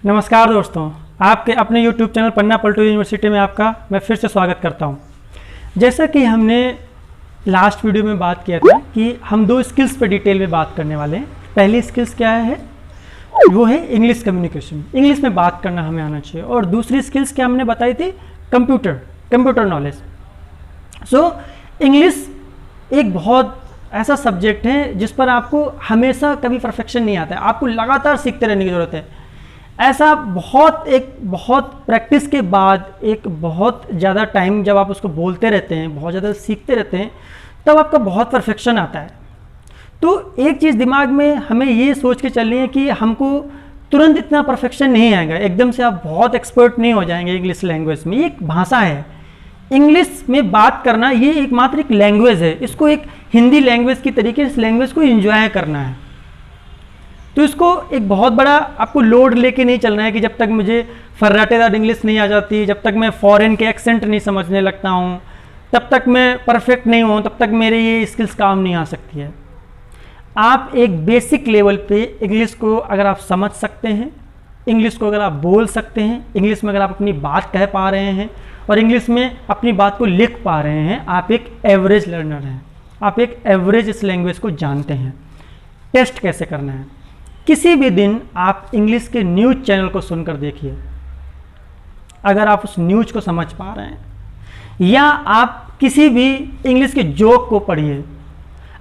नमस्कार दोस्तों, आपके अपने YouTube चैनल पन्ना पलटू यूनिवर्सिटी में आपका मैं फिर से स्वागत करता हूं। जैसा कि हमने लास्ट वीडियो में बात किया था कि हम दो स्किल्स पर डिटेल में बात करने वाले हैं। पहली स्किल्स क्या है, वो है इंग्लिश कम्युनिकेशन, इंग्लिश में बात करना हमें आना चाहिए। और दूसरी स्किल्स क्या हमने बताई थी, कंप्यूटर नॉलेज। सो इंग्लिश एक बहुत ऐसा सब्जेक्ट है जिस पर आपको हमेशा कभी परफेक्शन नहीं आता है, आपको लगातार सीखते रहने की ज़रूरत है। ऐसा बहुत प्रैक्टिस के बाद, एक बहुत ज़्यादा टाइम जब आप उसको बोलते रहते हैं, बहुत ज़्यादा सीखते रहते हैं, तब आपका बहुत परफेक्शन आता है। तो एक चीज़ दिमाग में हमें ये सोच के चलनी है कि हमको तुरंत इतना परफेक्शन नहीं आएगा, एकदम से आप बहुत एक्सपर्ट नहीं हो जाएंगे इंग्लिश लैंग्वेज में। ये एक भाषा है, इंग्लिश में बात करना ये एकमात्र एक लैंग्वेज है। इसको एक हिंदी लैंग्वेज की तरीके इस लैंग्वेज को एंजॉय करना है। तो इसको एक बहुत बड़ा आपको लोड लेके नहीं चलना है कि जब तक मुझे फर्राटेदार इंग्लिश नहीं आ जाती, जब तक मैं फॉरेन के एक्सेंट नहीं समझने लगता हूँ, तब तक मैं परफेक्ट नहीं हूँ, तब तक मेरे ये स्किल्स काम नहीं आ सकती है। आप एक बेसिक लेवल पे इंग्लिश को अगर आप समझ सकते हैं, इंग्लिश को अगर आप बोल सकते हैं, इंग्लिश में अगर आप अपनी बात कह पा रहे हैं और इंग्लिश में अपनी बात को लिख पा रहे हैं, आप एक एवरेज लर्नर हैं, आप एक एवरेज इस लैंग्वेज को जानते हैं। टेस्ट कैसे करना है, किसी भी दिन आप इंग्लिश के न्यूज़ चैनल को सुनकर देखिए, अगर आप उस न्यूज़ को समझ पा रहे हैं, या आप किसी भी इंग्लिश के जोक को पढ़िए।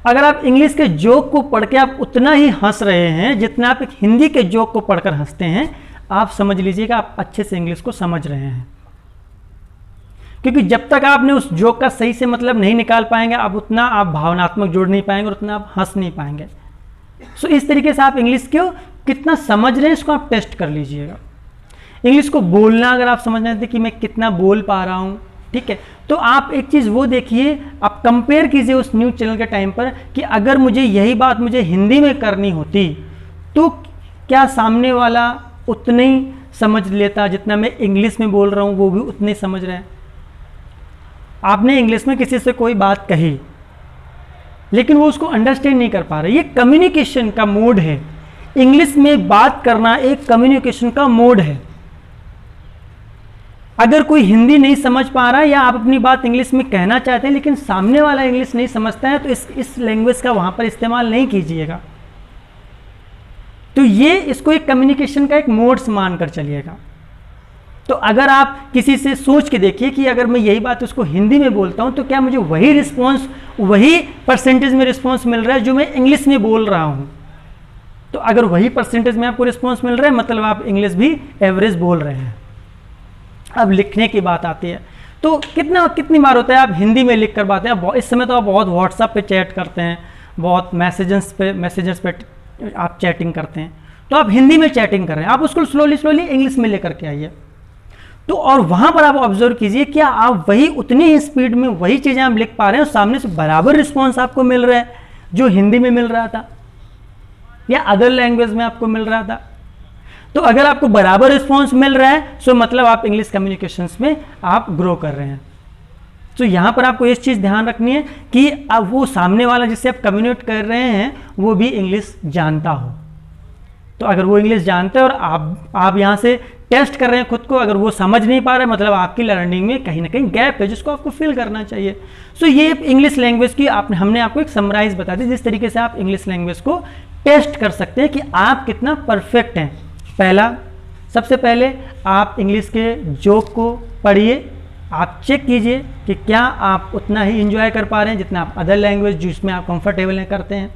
अगर आप इंग्लिश के जोक को पढ़ के आप उतना ही हंस रहे हैं जितना आप एक हिंदी के जोक को पढ़कर हंसते हैं, आप समझ लीजिएगा आप अच्छे से इंग्लिश को समझ रहे हैं। क्योंकि जब तक आपने उस जोक का सही से मतलब नहीं निकाल पाएंगे, आप उतना आप भावनात्मक जोड़ नहीं पाएंगे और उतना आप हंस नहीं पाएंगे। सो इस तरीके से आप इंग्लिश को कितना समझ रहे हैं इसको आप टेस्ट कर लीजिएगा। इंग्लिश को बोलना अगर आप समझ रहे थे कि मैं कितना बोल पा रहा हूँ, ठीक है, तो आप एक चीज़ वो देखिए, आप कंपेयर कीजिए उस न्यूज़ चैनल के टाइम पर कि अगर मुझे यही बात मुझे हिंदी में करनी होती तो क्या सामने वाला उतना ही समझ लेता जितना मैं इंग्लिश में बोल रहा हूँ, वो भी उतने समझ रहे हैं। आपने इंग्लिश में किसी से कोई बात कही लेकिन वो उसको अंडरस्टैंड नहीं कर पा रहे, ये कम्युनिकेशन का मोड है। इंग्लिश में बात करना एक कम्युनिकेशन का मोड है। अगर कोई हिंदी नहीं समझ पा रहा है या आप अपनी बात इंग्लिश में कहना चाहते हैं लेकिन सामने वाला इंग्लिश नहीं समझता है, तो इस लैंग्वेज का वहां पर इस्तेमाल नहीं कीजिएगा। तो ये इसको एक कम्युनिकेशन का एक मोड मानकर चलिएगा। तो अगर आप किसी से सोच के देखिए कि अगर मैं यही बात उसको हिंदी में बोलता हूं तो क्या मुझे वही रिस्पॉन्स, वही परसेंटेज में रिस्पॉन्स मिल रहा है जो मैं इंग्लिश में बोल रहा हूं। तो अगर वही परसेंटेज में आपको रिस्पॉन्स मिल रहा है, मतलब आप इंग्लिश भी एवरेज बोल रहे हैं। अब लिखने की बात आती है, तो कितनी बार होता है आप हिंदी में लिख कर बातें, इस समय तो आप बहुत व्हाट्सएप पे चैट करते हैं, बहुत मैसेजेस पे आप चैटिंग करते हैं, तो आप हिंदी में चैटिंग कर रहे हैं, आप उसको स्लोली इंग्लिश में लेकर के आइए। तो और वहां पर आप ऑब्जर्व कीजिए क्या आप वही उतनी ही स्पीड में वही चीजें आप लिख पा रहे हैं और सामने से बराबर रिस्पॉन्स आपको मिल रहा है जो हिंदी में मिल रहा था या अदर लैंग्वेज में आपको मिल रहा था। तो अगर आपको बराबर रिस्पॉन्स मिल रहा है सो मतलब आप इंग्लिश कम्युनिकेशंस में आप ग्रो कर रहे हैं। तो यहां पर आपको इस चीज ध्यान रखनी है कि अब वो सामने वाला जिससे आप कम्युनिकेट कर रहे हैं वो भी इंग्लिश जानता हो। तो अगर वो इंग्लिश जानते हैं और आप यहाँ से टेस्ट कर रहे हैं खुद को, अगर वो समझ नहीं पा रहे, मतलब आपकी लर्निंग में कहीं ना कहीं गैप है जिसको आपको फिल करना चाहिए। सो ये इंग्लिश लैंग्वेज की हमने आपको एक समराइज बता दी जिस तरीके से आप इंग्लिश लैंग्वेज को टेस्ट कर सकते हैं कि आप कितना परफेक्ट हैं। सबसे पहले आप इंग्लिश के जोक को पढ़िए, आप चेक कीजिए कि क्या आप उतना ही इंजॉय कर पा रहे हैं जितना आप अदर लैंग्वेज जिसमें आप कंफर्टेबल हैं करते हैं।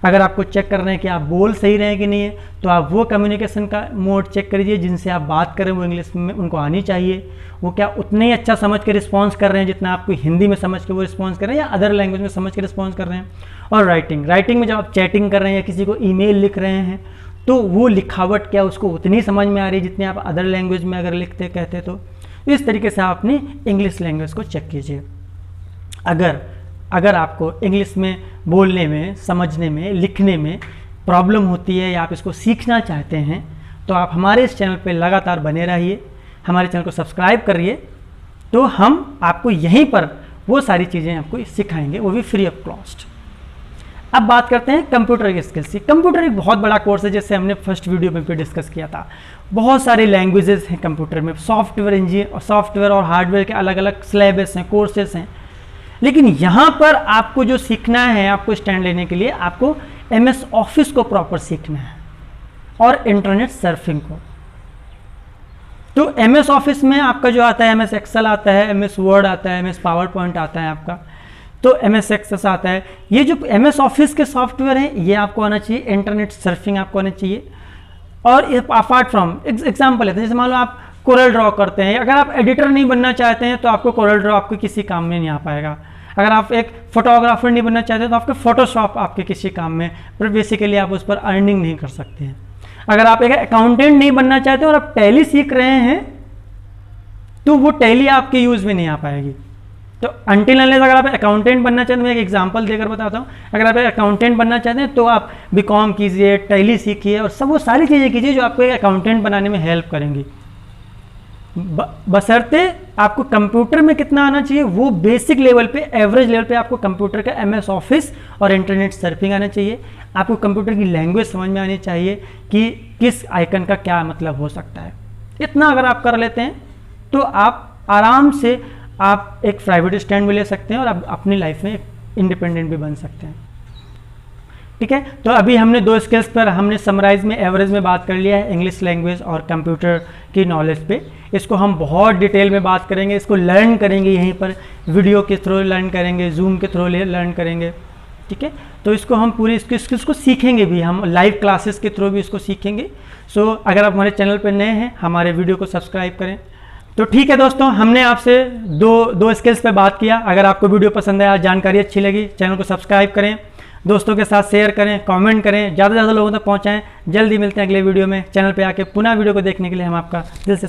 अगर आपको चेक करना है कि आप बोल सही रहे हैं कि नहीं है, तो आप वो कम्युनिकेशन का मोड चेक करिए जिनसे आप बात करें वो इंग्लिश में उनको आनी चाहिए, वो क्या उतने ही अच्छा समझ के रिस्पॉन्स कर रहे हैं जितना आपको हिंदी में समझ के वो रिस्पॉन्स कर रहे हैं या अदर लैंग्वेज में समझ के रिस्पॉन्स कर रहे हैं। और राइटिंग में जब आप चैटिंग कर रहे हैं या किसी को ईमेल लिख रहे हैं तो वो लिखावट क्या उसको उतनी समझ में आ रही है जितनी आप अदर लैंग्वेज में अगर लिखते कहते। तो इस तरीके से आप अपनी इंग्लिश लैंग्वेज को चेक कीजिए। अगर आपको इंग्लिश में बोलने में, समझने में, लिखने में प्रॉब्लम होती है या आप इसको सीखना चाहते हैं तो आप हमारे इस चैनल पे लगातार बने रहिए, हमारे चैनल को सब्सक्राइब करिए। तो हम आपको यहीं पर वो सारी चीज़ें आपको सिखाएंगे, वो भी फ्री ऑफ कॉस्ट। अब बात करते हैं कंप्यूटर की स्किल्स की। कंप्यूटर एक बहुत बड़ा कोर्स है, जैसे हमने फर्स्ट वीडियो में भी डिस्कस किया था। बहुत सारे लैंग्वेजेस हैं कंप्यूटर में, सॉफ्टवेयर इंजीनियर, सॉफ्टवेयर और हार्डवेयर के अलग अलग सिलेबस हैं, कोर्सेस हैं। लेकिन यहाँ पर आपको जो सीखना है, आपको स्टैंड लेने के लिए आपको MS ऑफिस को प्रॉपर सीखना है और इंटरनेट सर्फिंग को। तो MS ऑफिस में आपका जो आता है, MS एक्सेल आता है, MS वर्ड आता है, MS पावर पॉइंट आता है आपका, तो MS एक्सेस आता है। ये जो MS ऑफिस के सॉफ्टवेयर हैं ये आपको आना चाहिए, इंटरनेट सर्फिंग आपको आना चाहिए। और अपार्ट फ्रॉम एग्जाम्पल लेते हैं, जैसे मान लो आप कोरल ड्रॉ करते हैं, अगर आप एडिटर नहीं बनना चाहते हैं तो आपको कोरल ड्रॉ आपके किसी काम में नहीं आ पाएगा। अगर आप एक फोटोग्राफर नहीं बनना चाहते तो आपके फोटोशॉप आपके किसी काम में, पर बेसिकली आप उस पर अर्निंग नहीं कर सकते हैं। अगर आप एक अकाउंटेंट नहीं बनना चाहते और आप टैली सीख रहे हैं तो वो टैली आपके यूज में नहीं आ पाएगी। तो अनटिल अनलेस अगर आप अकाउंटेंट बनना चाहते हैं, मैं एक एग्जांपल देकर बताता हूँ, अगर आप अकाउंटेंट बनना चाहते हैं तो आप BCom कीजिए, टैली सीखिए और सब वो सारी चीज़ें कीजिए जो आपको एक अकाउंटेंट बनाने में हेल्प करेंगी। बशर्ते आपको कंप्यूटर में कितना आना चाहिए, वो बेसिक लेवल पे, एवरेज लेवल पे आपको कंप्यूटर का MS ऑफिस और इंटरनेट सर्फिंग आना चाहिए। आपको कंप्यूटर की लैंग्वेज समझ में आनी चाहिए कि किस आइकन का क्या मतलब हो सकता है। इतना अगर आप कर लेते हैं तो आप आराम से आप एक प्राइवेट स्टैंड भी ले सकते हैं और आप अपनी लाइफ में इंडिपेंडेंट भी बन सकते हैं। ठीक है, तो अभी हमने 2 स्किल्स पर हमने समराइज में, एवरेज में बात कर लिया है, इंग्लिश लैंग्वेज और कंप्यूटर की नॉलेज पे। इसको हम बहुत डिटेल में बात करेंगे, इसको लर्न करेंगे, यहीं पर वीडियो के थ्रू लर्न करेंगे, जूम के थ्रू लर्न करेंगे। ठीक है, तो इसको हम पूरी इसकी स्किल्स को सीखेंगे भी, हम लाइव क्लासेस के थ्रू भी इसको सीखेंगे। सो अगर आप हमारे चैनल पर नए हैं, हमारे वीडियो को सब्सक्राइब करें। तो ठीक है दोस्तों, हमने आपसे दो स्किल्स पे बात किया। अगर आपको वीडियो पसंद आया, जानकारी अच्छी लगी, चैनल को सब्सक्राइब करें, दोस्तों के साथ शेयर करें, कमेंट करें, ज़्यादा से ज़्यादा लोगों तक पहुंचाएं। जल्दी मिलते हैं अगले वीडियो में। चैनल पे आके पुनः वीडियो को देखने के लिए हम आपका दिल से